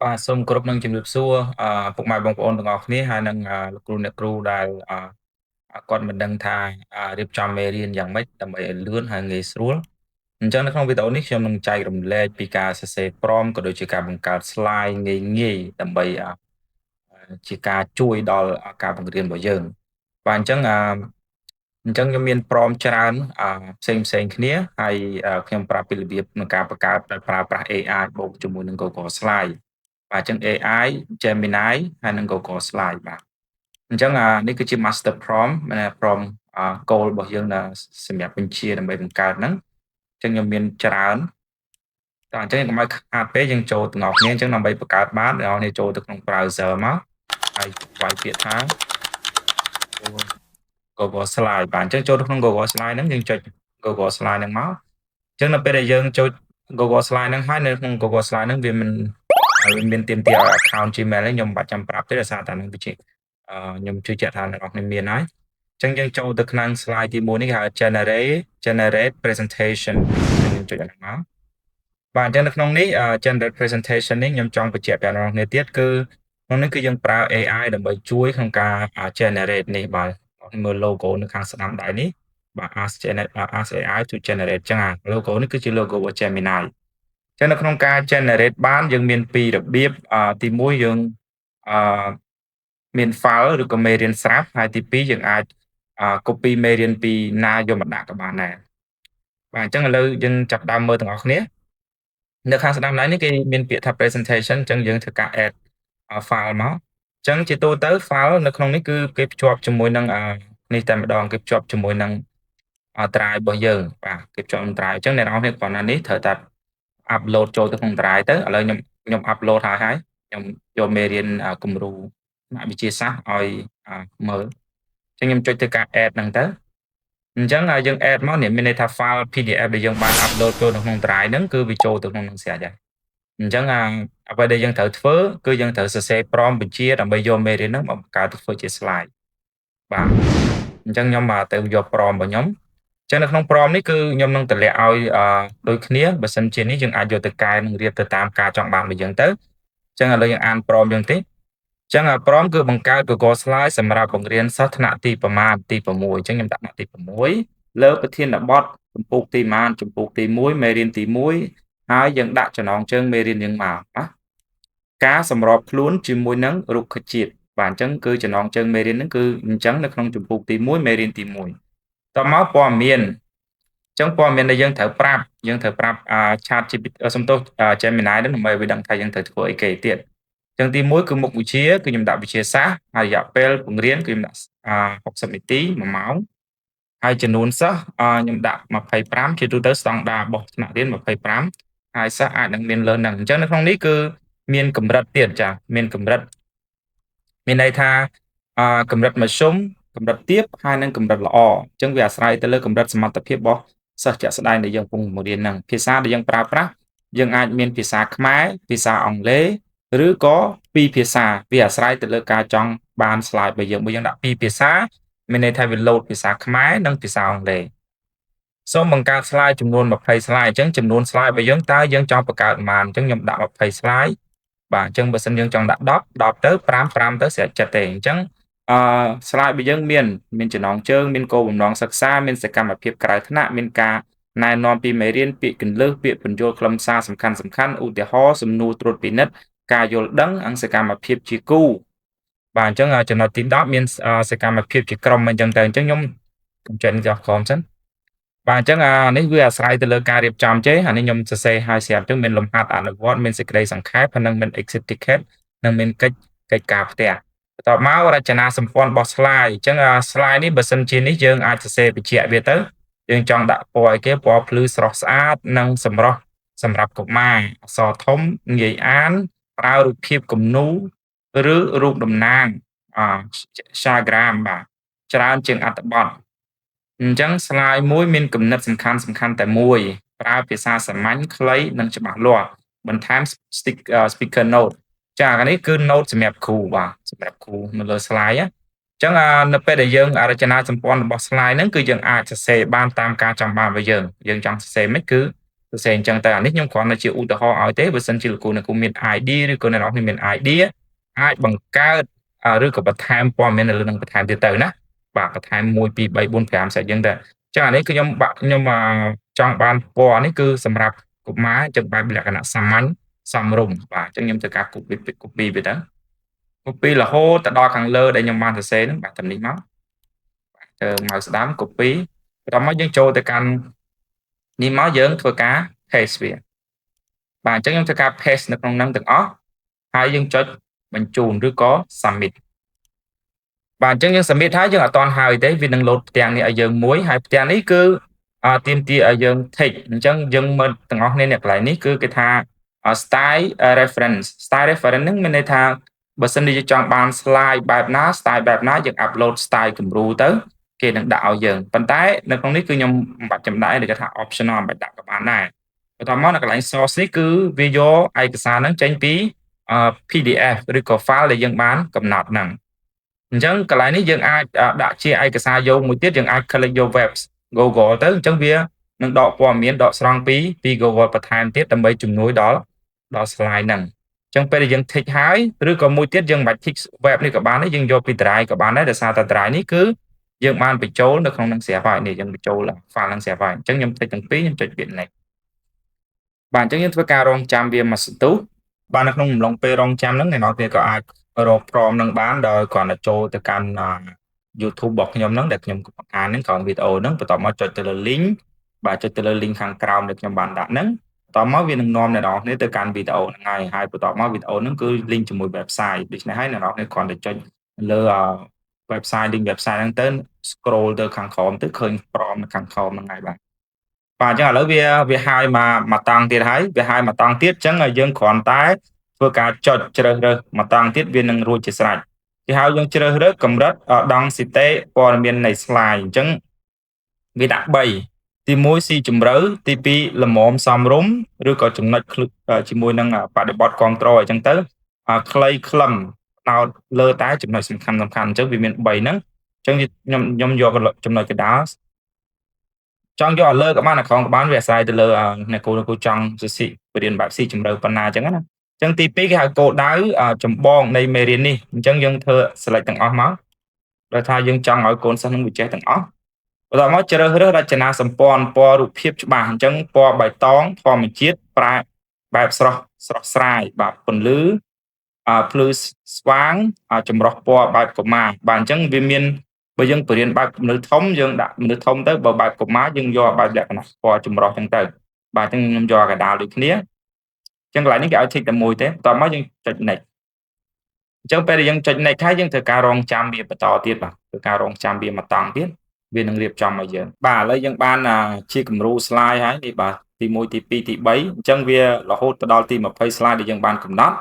បាទសូមគោរពនឹងជំរាបសួរពុកម៉ែបងប្អូនទាំងអស់គ្នាហើយនិងលោកគ្រូអ្នកគ្រូដែលគាត់មិនដឹងថារៀបចំមេរៀនយ៉ាងម៉េចដើម្បីឲ្យលឿនហើយងាយស្រួលអញ្ចឹងនៅក្នុងវីដេអូនេះខ្ញុំនឹងចែករំលែកពីការសរសេរប្រមក៏ដូចជាការបង្កើត slide ងាយៗដើម្បីជាការជួយដល់ការបង្រៀនរបស់យើងបាទអញ្ចឹងខ្ញុំមានព្រមច្រើនផ្សេងៗគ្នាហើយខ្ញុំប្រាប់ពីរបៀបក្នុងការបង្កើតដោយប្រើប្រាស់ AI បូកជាមួយនឹង Google Slide បាទអញ្ចឹង AI Gemini ហើយនិង Google Slide បាទអញ្ចឹងនេះគឺជា master prompt មាន prompt goal របស់យើងដែលសម្រាប់បញ្ជាដើម្បីបង្កើតហ្នឹងអញ្ចឹងខ្ញុំមានច្រើនតោះអញ្ចឹងកុំឲ្យខាតពេកយើងចូលទាំងអស់គ្នាអញ្ចឹងដើម្បីបង្កើតបានអ្នកនរគ្នាចូលទៅក្នុង browser មកហើយវាយពាក្យថា Google Slide បាទអញ្ចឹងចូលទៅក្នុង Google Slide ហ្នឹងយើងចុច Google Slide ហ្នឹងមកអញ្ចឹងនៅពេលដែលយើងចូល Google Slide ហ្នឹងហើយនៅក្នុង Google Slide ហ្នឹងវាមានទាមទារឲ្យ account Gmail ហ្នឹងខ្ញុំមិនបាច់ចាំប្រាប់ទេដោយសារតែហ្នឹងវាជាខ្ញុំជឿជាក់ថាអ្នកនរគ្នាមានហើយអញ្ចឹងយើងចូលទៅក្នុង slide ទី1នេះគេហៅ generate presentation យើងចុចអាហ្នឹងមកបាទអញ្ចឹងនៅក្នុងនេះgenerate presentation នេះខ្ញុំចង់បញ្ជាក់ប្រាប់អ្នកនរគ្នាទៀតគឺក្នុងនេះគឺយើងប្រើ AI ដើម្បីជួយក្នុងការgenerate នេះបាទមើល logo នៅខាងស្ដាំដៃនេះបាទ ask AI to generate អញ្ចឹងlogo នេះគឺជា logo របស់ Gemini ចឹងនៅក្នុងការ generate បានយើងមានពីររបៀបទី1យើងអឺមាន file ឬក៏មេរៀនស្រាប់ហើយទី2យើងអាចcopy មេរៀនពីណាយកមកដាក់ក៏បានដែរបាទអញ្ចឹងឥឡូវយើងចាប់ផ្ដើមមើលទាំងអស់គ្នានៅខាងស្ដាំដៃនេះគេមានពាក្យថា presentation អញ្ចឹងយើងធ្វើការ add file មកអញ្ចឹងជាទូទៅ file នៅក្នុងនេះគឺគេភ្ជាប់ជាមួយនឹងនេះតែម្ដងគេភ្ជាប់ជាមួយនឹងdrive របស់យើងបាទគេភ្ជាប់នឹង drive អញ្ចឹងអ្នកនរគ្នាគ្រាន់តែនេះត្រូវតែ upload ចូលទៅក្នុង drive ទៅឥឡូវខ្ញុំ upload ហើយខ្ញុំយកមេរៀនគំរូថ្នាក់វិទ្យាសាស្ត្រឲ្យមើលអញ្ចឹងខ្ញុំចុចទៅការ add ហ្នឹងទៅអញ្ចឹងយើង add មកនេះមានន័យថា file PDF ដែលយើងបាន upload ចូលទៅក្នុង drive ហ្នឹងគឺវាចូលទៅក្នុងហ្នឹងស្រេចហើយអញ្ចឹងអ្វីដែលយើងត្រូវធ្វើគឺយើងត្រូវសរសេរ prompt បញ្ជាដើម្បីយកមេរៀនហ្នឹងមកបង្កើតទៅធ្វើជា slide បាទអញ្ចឹងខ្ញុំទៅយក prompt របស់ខ្ញុំអញ្ចឹងនៅក្នុង prompt នេះគឺខ្ញុំនឹងតម្លាក់ឲ្យដូចគ្នាបើសិនជានេះយើងអាចយកទៅកែនិងរៀបទៅតាមការចង់បានរបស់យើងទៅអញ្ចឹងឥឡូវយើងអាន prompt យើងតិចអញ្ចឹងprompt គឺបង្កើត Google Slide សម្រាប់បង្រៀនសិស្សថ្នាក់ទីប្រមាណទី6អញ្ចឹងខ្ញុំដាក់ថ្នាក់ទី6លើប្រធានបទជំពូកទីប៉ុន្មានជំពូកទី1មេរៀនទី1ហើយយើងដាក់ចំណងជើងមេរៀនយើងមកណាការសម្របខ្លួនជាមួយនឹងរុក្ខជាតិបាទអញ្ចឹងគឺចំណងជើងមេរៀនហ្នឹងគឺអញ្ចឹងនៅក្នុងជំពូកទី1មេរៀនទី1តមកព័ត៌មានអញ្ចឹងព័ត៌មានដែលយើងត្រូវប្រាប់ChatGPT សំទោសGemini ហ្នឹងដើម្បីឲ្យវាដឹងថាយើងត្រូវធ្វើអីគេទៀតអញ្ចឹងទី1គឺមុខវិជ្ជាគឺខ្ញុំដាក់វិទ្យាសាស្ត្រហើយរយៈពេលបង្រៀនគឺខ្ញុំដាក់60នាទី1ម៉ោងហើយចំនួនសិស្សខ្ញុំដាក់25ជាទូទៅស្តង់ដាររបស់ថ្នាក់រៀន25ហើយសិស្សអាចនឹងមានលើសហ្នឹងអញ្ចឹងនៅក្នុងនេះគឺមានកម្រិតទៀតចាមានកម្រិតមានន័យថាកម្រិតមធ្យមកម្រិតទាបហើយនិងកម្រិតល្អអញ្ចឹងវាអាស្រ័យទៅលើកម្រិតសមត្ថភាពរបស់សិស្សជាក់ស្ដែងដែលយើងកំពុងបង្រៀនហ្នឹងភាសាដែលយើងប្រើប្រាស់យើងអាចមានភាសាខ្មែរភាសាអង់គ្លេសឬក៏ពីរភាសាវាអាស្រ័យទៅលើការចង់បាន slide របស់យើងបើយើងដាក់ពីរភាសាមានន័យថាវា load ភាសាខ្មែរនិងភាសាអង់គ្លេសសូមបង្កើត slide ចំនួន20 slide អញ្ចឹងចំនួន slide របស់យើងតើយើងចង់បង្កើតប៉ុន្មានអញ្ចឹងខ្ញុំដាក់20 slide បាទអញ្ចឹងបើសិនយើងចង់ដាក់10ទៅ5ទៅស្រេចចិត្តទេអញ្ចឹងslide របស់យើងមានចំណងជើងមានគោលបំណងសិក្សាមានសកម្មភាពក្រៅថ្នាក់មានការណែនាំពីមេរៀនពាក្យគន្លឹះពាក្យពន្យល់ខ្លឹមសារសំខាន់ឧទាហរណ៍សំណួរត្រួតពិនិត្យការយល់ដឹងសកម្មភាពជាគូបាទអញ្ចឹងចំណុចទី10មានសកម្មភាពជាក្រុមអញ្ចឹងទៅអញ្ចឹងខ្ញុំចេញចោះក្រុមសិនបាទអញ្ចឹងនេះវាអាស្រ័យទៅលើការរៀបចំចេះអានេះខ្ញុំសរសេរឲ្យស្រាប់អញ្ចឹងមានលំហាត់អនុវត្តមានសេចក្តីសង្ខេបហើយនិងមាន exit ticket និងមានកិច្ចការផ្ទះបន្ទាប់មករចនាសម្ព័ន្ធរបស់ slide អញ្ចឹងslide នេះបើសិនជានេះយើងអាចសរសេរបញ្ជាក់វាទៅយើងចង់ដាក់ពណ៌អីគេពណ៌ភ្លឺស្រស់ស្អាតនិងសម្រស់សម្រាប់កុមារអក្សរធំងាយអានប្រើរូបភាពគំនូរឬរូបតំណាងInstagram បាទច្រើនជាងអត្ថបទអញ្ចឹង slide មួយមានគំនិតសំខាន់តែមួយប្រើភាសាសាមញ្ញខ្លីនិងច្បាស់លាស់បន្ថែម speaker note ចាអានេះគឺ note សម្រាប់គ្រូបាទសម្រាប់គ្រូនៅលើ slide អញ្ចឹងនៅពេលដែលយើងរចនាសម្ព័ន្ធរបស់ slide ហ្នឹងគឺយើងអាចសរសេរបានតាមការចង់បានរបស់យើងចង់សរសេរមិនគឺ សរសេរអញ្ចឹងទៅអានេះខ្ញុំគ្រាន់តែជាឧទាហរណ៍ឲ្យទេបើសិនជាលោកគ្រូអ្នកគ្រូមាន idea ឬក៏អ្នកនរគ្នាមាន idea អាចបង្កើតឬក៏បន្ថែមព័ត៌មាននៅលើនឹងបន្ថែមទៀតទៅណាបាទបន្ថែម1 2 3 4 5ស្អីចឹងទៅអញ្ចឹងអានេះគឺខ្ញុំចង់បានពណ៌នេះគឺសម្រាប់កុមារអញ្ចឹងបែបលក្ខណៈសាមញ្ញសមរម្យបាទអញ្ចឹងខ្ញុំធ្វើការ copy វាទៅ copy រហូតទៅដល់ខាងលើដែលខ្ញុំបានសរសេរហ្នឹងបាទតាមនេះមកទៅ mouse ស្ដាំ copy បន្ទាប់មកយើងចូលទៅកាន់នេះមកយើងធ្វើការ paste វាបាទអញ្ចឹងខ្ញុំធ្វើការ paste នៅក្នុងហ្នឹងទាំងអស់ហើយយើងចុចបញ្ជូនឬក៏ submit បាទអញ្ចឹងយើង submit ហើយយើងអត់ទាន់ហើយទេវានឹង load ផ្ទាំងនេះឲ្យយើងមួយហើយផ្ទាំងនេះគឺទាមទារឲ្យយើង tick អញ្ចឹងយើងមើលទាំងអស់គ្នាអ្នកកន្លែងនេះគឺគេថា style reference ហ្នឹងមានន័យថាបើសិនជាយើងចង់បាន slide បែបណា style បែបណាយើង upload style គំរូទៅគេនឹងដាក់ឲ្យយើងប៉ុន្តែនៅក្នុងនេះគឺខ្ញុំមិនបាច់ចំដែរគេថា optional មិនបាច់ដាក់ក៏បានដែរបន្ទាប់មកនៅកន្លែង source នេះគឺវាយកឯកសារហ្នឹងចេញពីPDF ឬក៏ file ដែលយើងបានកំណត់ហ្នឹងអញ្ចឹងកន្លែងនេះយើងអាចដាក់ជាឯកសារយោងមួយទៀតយើងអាច click យក web Google ទៅអញ្ចឹងវានឹងដកព័ត៌មានដកស្រង់ពី Google បន្ថែមទៀតដើម្បីជំនួយដល់ slide ហ្នឹងអញ្ចឹងពេលដែលយើង tick ហើយឬក៏មួយទៀតយើងមិនបាច់ tick web នេះក៏បានដែរយើងយកពី Drive ក៏បានដែរដោយសារតែ Drive នេះគឺយើងបានបញ្ចូលនៅក្នុងនឹងស្រាប់ហើយនេះយើងបញ្ចូល file ហ្នឹងស្រាប់ហើយអញ្ចឹងខ្ញុំ tick ទាំងពីរខ្ញុំចុចពាក្យ next បាទអញ្ចឹងយើងធ្វើការរងចាំវាមួយសន្ទុះបាទនៅក្នុងអំឡុងពេលរងចាំហ្នឹងអ្នកនរគ្នាក៏អាចរកព្រមនឹងបានដោយគ្រាន់តែចូលទៅកាន់ YouTube របស់ខ្ញុំហ្នឹងដែលខ្ញុំបង្ហាញហ្នឹងក្រោមវីដេអូហ្នឹងបន្ទាប់មកចុចទៅលើ link បាទចុចទៅលើ link ខាងក្រោមដែលខ្ញុំបានដាក់ហ្នឹងបន្ទាប់មកវានឹងនាំអ្នកនរគ្នាទៅកាន់វីដេអូហ្នឹងហើយបន្ទាប់មកវីដេអូហ្នឹងគឺ link ជាមួយ website ដូច្នេះហើយអ្នកនរគ្នាគ្រាន់តែចុចលើ website link website ហ្នឹងទៅ scroll ទៅខាងក្រោមទៅឃើញព្រមនៅខាងក្រោមហ្នឹងហើយបាទអញ្ចឹងឥឡូវវាហើយមកតង់ទៀតហើយវាហើយមកតង់ទៀតអញ្ចឹងយើងគ្រាន់តែធ្វើការចុចជ្រើសរើសមកតង់ទៀតវានឹងរួចជាស្រេចគេហៅយើងជ្រើសរើសកម្រិត density ព័ត៌មាននៃ slide អញ្ចឹងវាដាក់3ទី1ស៊ីជម្រៅទី2ល្មមសមរម្យឬក៏ចំណុចជាមួយនឹងបរិបទគ្រប់គ្រងអញ្ចឹងទៅខ្លីខ្លឹមផ្ដោតលើតែចំណុចសំខាន់អញ្ចឹងវាមាន3ហ្នឹងអញ្ចឹងខ្ញុំយកចំណុចកណ្ដាលចង់យកឲ្យលើក៏បានអាក្រោមក៏បានវាអាស្រ័យទៅលើអ្នកគ្រូចង់បរៀនបែបស៊ីជម្រៅប៉ុណ្ណាអញ្ចឹងណាអញ្ចឹងទី2គេហៅគោលដៅចម្បងនៃមេរៀននេះអញ្ចឹងយើងធ្វើ select ទាំងអស់មកដោយថាយើងចង់ឲ្យកូនសិស្សនឹងវាចេះទាំងអស់បន្ទាប់មកជ្រើសរើសរចនាសម្ព័ន្ធពណ៌រូបភាពច្បាស់អញ្ចឹងពណ៌បៃតងធម្មជាតិប្រែបែបស្រស់ស្រាយបាទពន្លឺភ្លឺស្វាងចម្រុះពណ៌បែបកុមារបាទអញ្ចឹងវាមានបើយើងបរៀនបែបមនុស្សធំយើងដាក់មនុស្សធំទៅបើបែបកុមារយើងយកបែបលក្ខណៈពណ៌ចម្រុះអញ្ចឹងទៅបាទអញ្ចឹងខ្ញុំយកកដាលដូចគ្នាអញ្ចឹងកន្លែងនេះគេឲ្យ tick តែមួយទេបន្ទាប់មកយើងចុច next អញ្ចឹងពេលដែលយើងចុច next ហើយយើងធ្វើការរងចាំវាបន្តទៀតបាទធ្វើការរងចាំវាមកតង់ទៀតវានឹងរៀបចំឲ្យយើងបាទឥឡូវយើងបានជាគំរូ slide ហើយនេះបាទទី1ទី2ទី3អញ្ចឹងវារហូតទៅដល់ទី20 slide ដែលយើងបានកំណត់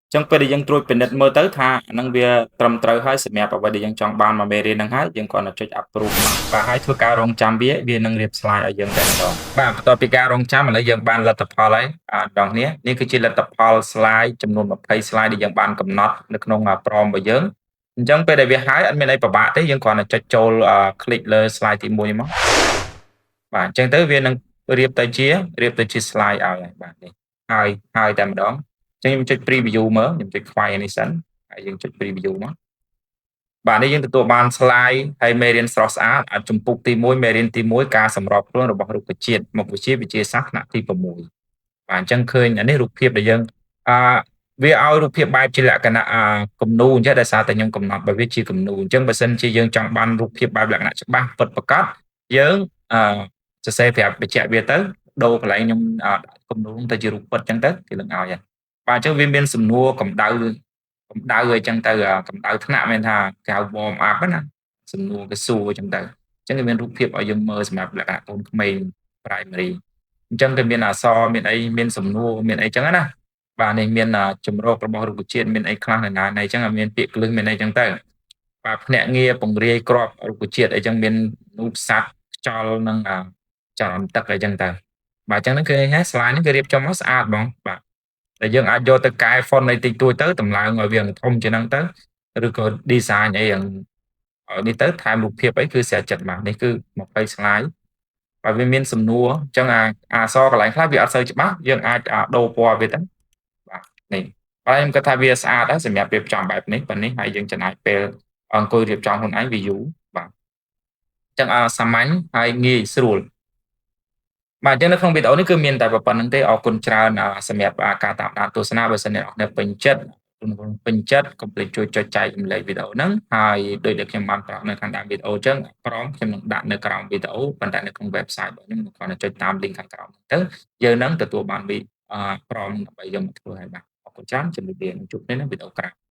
អញ្ចឹងពេលដែលយើងត្រួតពិនិត្យមើលទៅថាអានឹងវាត្រឹមត្រូវហើយសម្រាប់អ្វីដែលយើងចង់បានមកមេរៀនហ្នឹងហើយយើងគ្រាន់តែចុច approve បាទហើយធ្វើការរងចាំវានឹងរៀប slide ឲ្យយើងតែម្ដងបាទបន្ទាប់ពីការរងចាំឥឡូវយើងបានលទ្ធផលហើយបងប្អូននេះគឺជាលទ្ធផល slide ចំនួន20 slide ដែលយើងបានកំណត់នៅក្នុងព្រមរបស់យើងអញ្ចឹងពេលដែលវាហើយអត់មានអីពិបាកទេយើងគ្រាន់តែចុចចូល click លើ slide ទី1មកបាទអញ្ចឹងទៅវានឹងរៀបទៅជា slide ឲ្យហើយបាទនេះហើយតែម្ដងអញ្ចឹងខ្ញុំចុច preview មើលខ្ញុំចុចខ្វាយនេះសិនហើយយើងចុច preview មកបាទនេះយើងទទួលបាន slide ហើយមេរៀនស្រស់ស្អាតជំពូកទី1មេរៀនទី1ការសម្របខ្លួនរបស់រុក្ខជាតិមុខវិជ្ជាវិទ្យាសាស្ត្រថ្នាក់ទី6បាទអញ្ចឹងឃើញអានេះរូបភាពដែលយើងវាឲ្យរូបភាពបែបជាលក្ខណៈគំនូរអញ្ចឹងដោយសារតែខ្ញុំកំណត់បើវាជាគំនូរអញ្ចឹងបើសិនជាយើងចង់បានរូបភាពបែបលក្ខណៈច្បាស់ពិតប្រាកដយើងសរសេរប្រាប់បញ្ជាក់វាទៅដូរកន្លែងខ្ញុំគំនូរទៅជារូបពិតអញ្ចឹងទៅគេនឹងឲ្យហើយបាទអញ្ចឹងវាមានសំណួរកម្ដៅអញ្ចឹងទៅកម្ដៅថ្នាក់មានថាគេហៅ warm up ណាសំណួរគេសួរអញ្ចឹងទៅអញ្ចឹងគេមានរូបភាពឲ្យយើងមើលសម្រាប់លក្ខណៈកូនក្មេង primary អញ្ចឹងគេមានអក្សរមានអីមានសំណួរមានអីអញ្ចឹងណាបាទនេះមានចម្រោករបស់រុក្ខជាតិមានអីខ្លះណាអញ្ចឹងមានពាក្យគ្រឹះមានអីអញ្ចឹងទៅបាទភ្នាក់ងារពង្រាយក្របរុក្ខជាតិអីអញ្ចឹងមានរូបសត្វខ្យល់និងចរន្តទឹកអីអញ្ចឹងទៅបាទអញ្ចឹងហ្នឹងគឺហ្នឹង slide នេះគឺរៀបចំមកស្អាតហ្មងបាទតែយើងអាចយកទៅកែ font អីតិចតួចទៅតម្លើងឲ្យវាធំជាងហ្នឹងទៅឬក៏ design អីយ៉ាងនេះទៅថែមរូបភាពអីគឺស្អាតចិត្តបាទនេះគឺ20 slide បើវាមានសំណួរអញ្ចឹងអាអក្សរកន្លែងខ្លះវាអត់សូវច្បាស់យើងអាចដូរពណ៌វាទៅបាទនេះហើយខ្ញុំគិតថាវាស្អាតដែរសម្រាប់រៀបចំបែបនេះប៉ុណ្នេះហើយយើងចំណាយពេលអង្គុយរៀបចំខ្លួនឯងវាយូរបាទអញ្ចឹងសាមញ្ញហើយងាយស្រួល បាទអញ្ចឹងនៅក្នុងវីដេអូនេះគឺមានតែប៉ុណ្្នឹងទេអរគុណច្រើនសម្រាប់ការតាមដានទស្សនាបើសិនអ្នកនរពេញចិត្តកុំភ្លេចជួយចុចចែករំលែកវីដេអូហ្នឹងហើយដូចដែលខ្ញុំបានប្រាប់នៅខាងដើមវីដេអូអញ្ចឹងក្រោមខ្ញុំនឹងដាក់នៅក្រោមវីដេអូប៉ុន្តែនៅក្នុង website របស់ខ្ញុំគ្រាន់តែចុចតាម link ខាងក្រោមហ្នឹងទៅយើងនឹងទទួលបានវីប្រមដើម្បីយកមកធ្វើឲ្យបាទអរគុណច្រើនជំរាបលានឹងជួបគ្នានៅវីដេអូក្រោយ